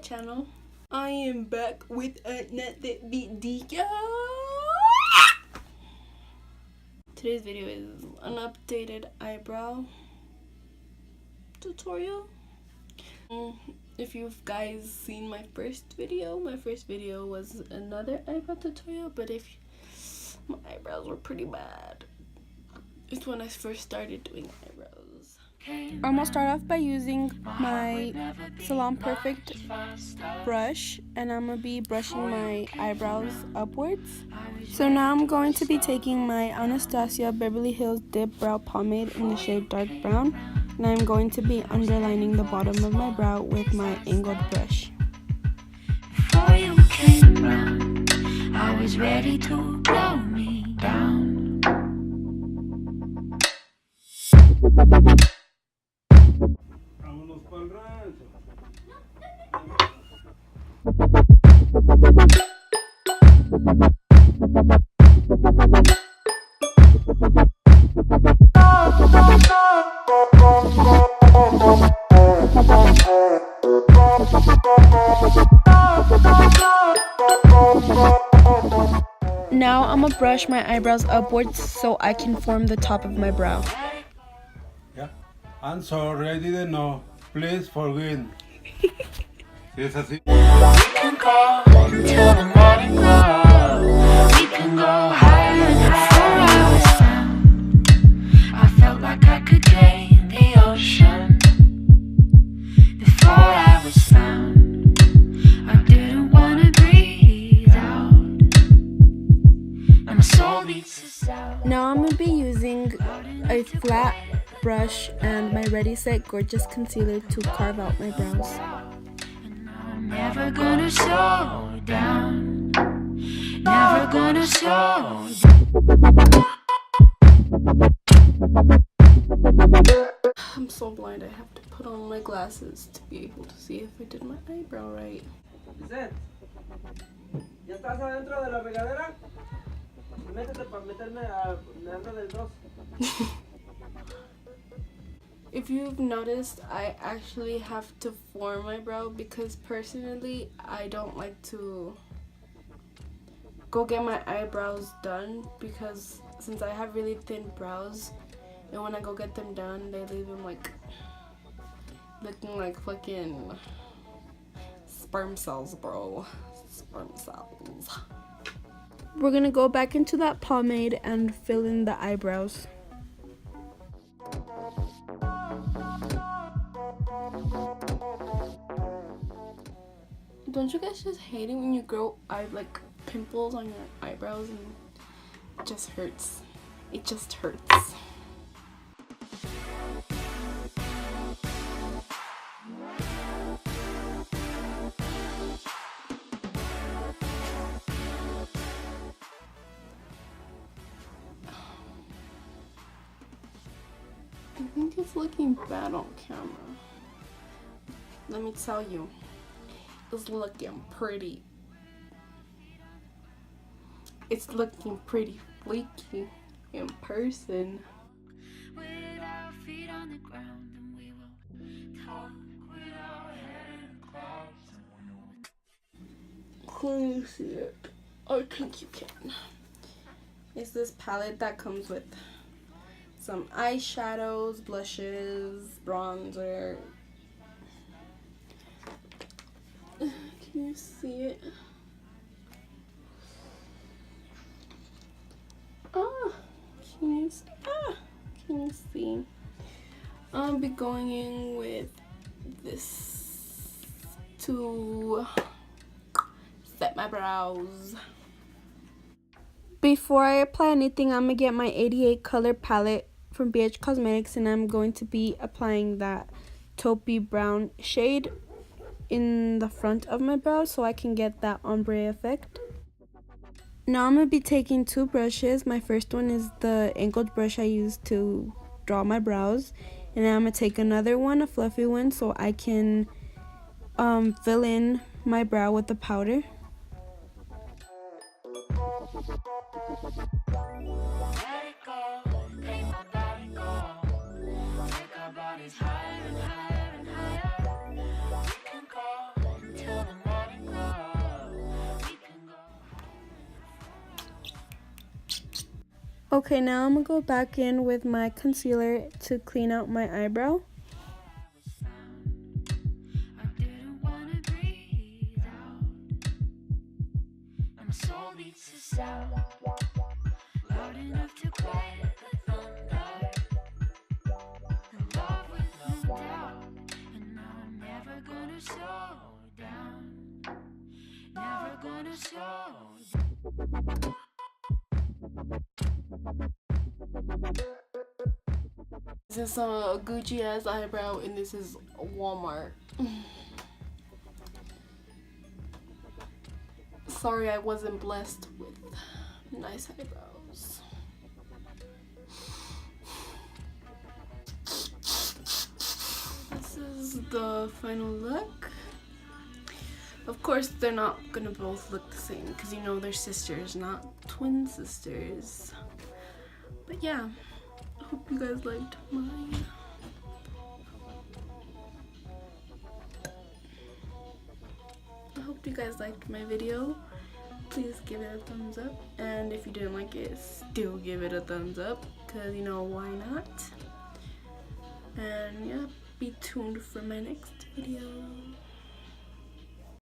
channel. I am back with another video. Today's video is an updated eyebrow tutorial. If you've guys seen my first video was another eyebrow tutorial, but if my eyebrows were pretty bad. It's when I first started doing eyebrows. I'm gonna start off by using my Salon Perfect brush, and I'm gonna be brushing my eyebrows upwards. So now I'm going to be taking my Anastasia Beverly Hills Dip Brow Pomade in the shade Dark Brown, and I'm going to be underlining the bottom of my brow with my angled brush. Before you came around, I was ready to blow me down. Now I'm gonna brush my eyebrows upwards so I can form the top of my brow. Yeah, I'm sorry, I didn't know. Please forgive. Si es así. We can go until the morning glow. We can go higher and higher. Before I was found, I felt like I could gain the ocean. Before I was found, I didn't want to breathe out. And my soul beats us out. Now I'm gonna be using a flat brush and my Ready Set Gorgeous concealer to carve out my brows. I'm never gonna slow down. Never gonna slow down. I'm so blind, I have to put on my glasses to be able to see if I did my eyebrow right. Vicente, ¿ya estás adentro de la regadera? Métete para meterme adentro del dos. If you've noticed, I actually have to form my brow because personally I don't like to go get my eyebrows done, because since I have really thin brows, and when I go get them done they leave them like looking like fucking sperm cells, bro. Sperm cells. We're gonna go back into that pomade and fill in the eyebrows. Don't you guys just hate it when you grow like pimples on your eyebrows and it just hurts? It just hurts. I think it's looking bad on camera. Let me tell you, it's looking pretty. It's looking pretty flaky in person. With our feet on the ground, and we will talk with our head in the clouds. Can you see it? I think you can. It's this palette that comes with some eyeshadows, blushes, bronzer. Can you see it? Can you see? I'll be going in with this to set my brows. Before I apply anything, I'm gonna get my 88 color palette from BH Cosmetics, and I'm going to be applying that taupey brown shade in the front of my brow so I can get that ombre effect. Now I'm going to be taking two brushes. My first one is the angled brush I used to draw my brows, and then I'm going to take another one, a fluffy one, so I can fill in my brow with the powder. Bodies higher and higher and higher. We can go until Okay, now I'm gonna go back in with my concealer to clean out my eyebrow. I didn't wanna breathe out. And my soul beats the sound loud enough to quiet the thunder. In love with no doubt. And now I'm never gonna slow down. Never gonna slow down. This is a Gucci ass eyebrow, and this is Walmart. Sorry, I wasn't blessed with nice eyebrows. This is the final look. Of course, they're not gonna both look the same because you know they're sisters, not twin sisters. But yeah, I hope you guys liked mine. I hope you guys liked my video. Please give it a thumbs up, and if you didn't like it, still give it a thumbs up, because you know why not. And yeah, be tuned for my next video.